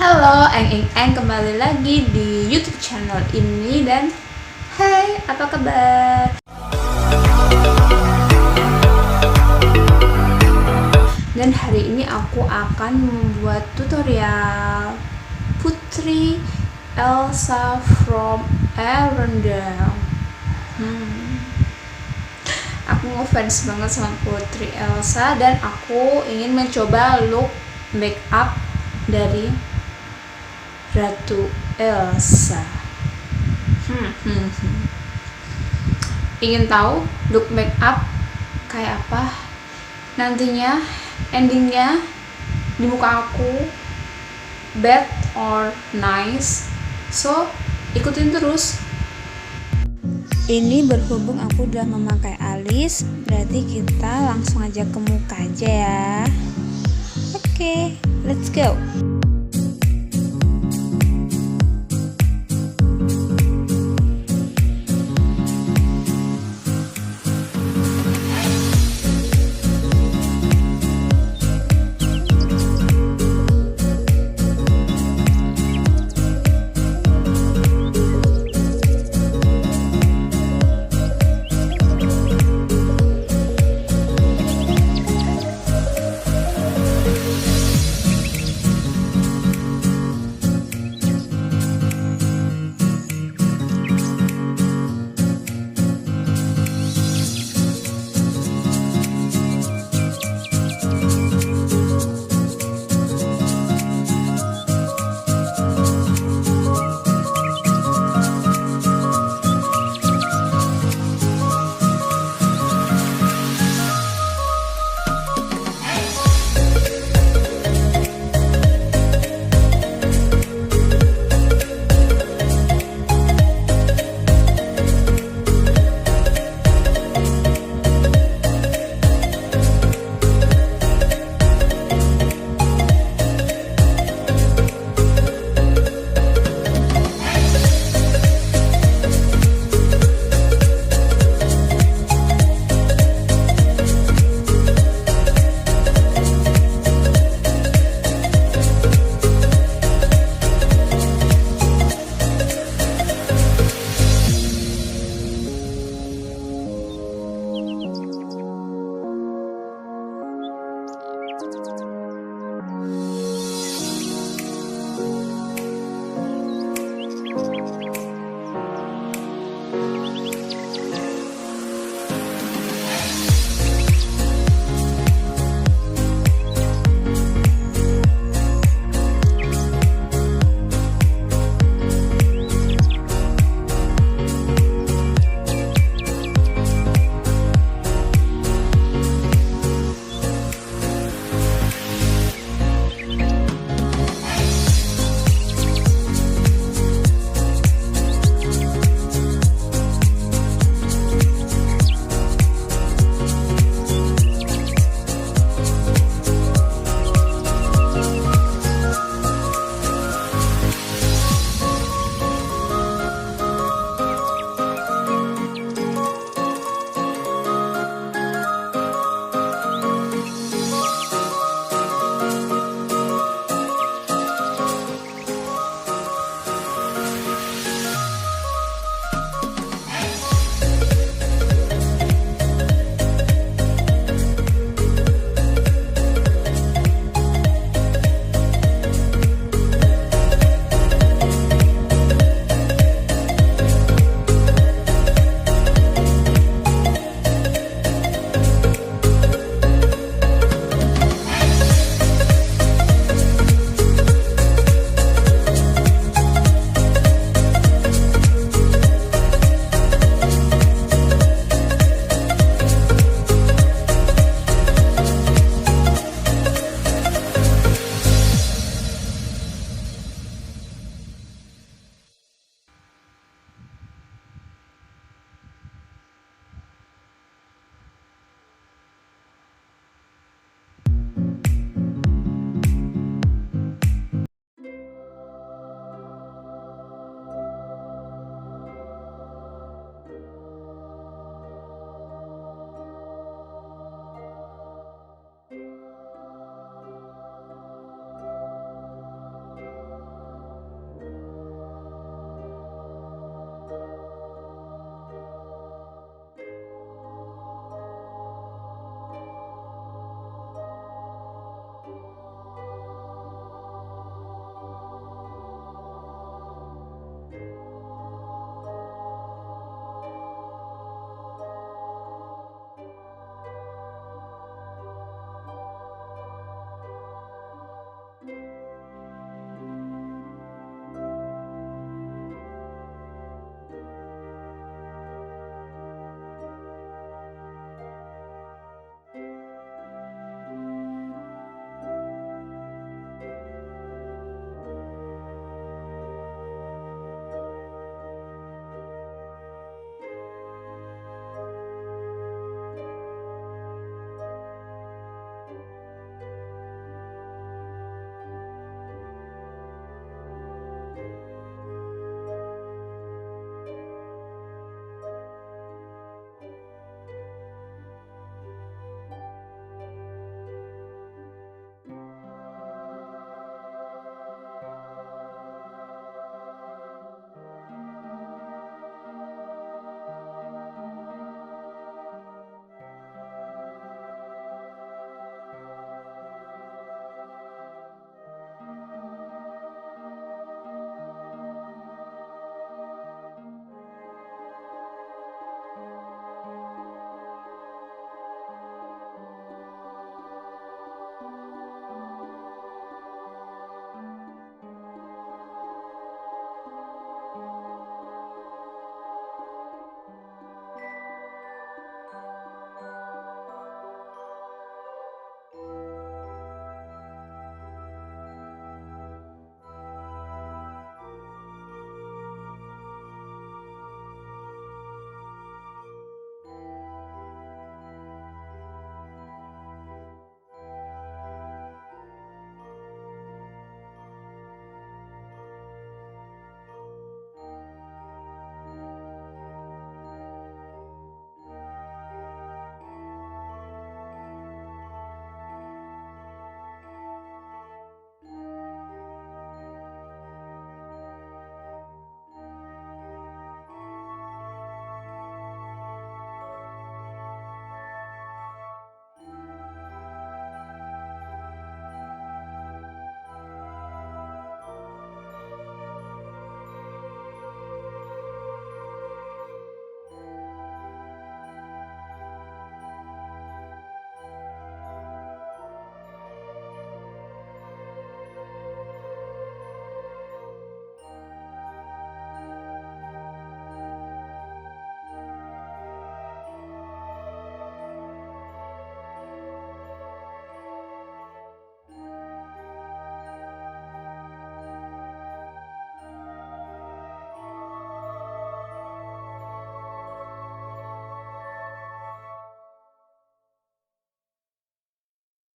Halo, eng kembali lagi di YouTube channel ini dan hai, apa kabar? Dan hari ini aku akan membuat tutorial Putri Elsa from Arendelle. Aku ngefans banget sama Putri Elsa dan aku ingin mencoba look makeup dari Ratu Elsa. Ingin tahu look makeup kayak apa nantinya, endingnya di muka aku, bad or nice? So ikutin terus. Ini berhubung aku udah memakai alis, berarti kita langsung aja ke muka aja ya. Oke, let's go.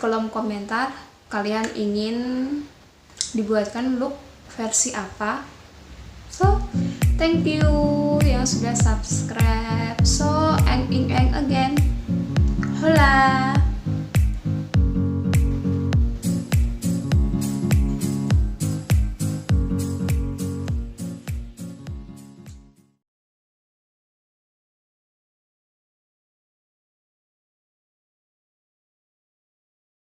kolom komentar kalian ingin dibuatkan look versi apa. So thank you yang sudah subscribe. So and again, hoolalaa.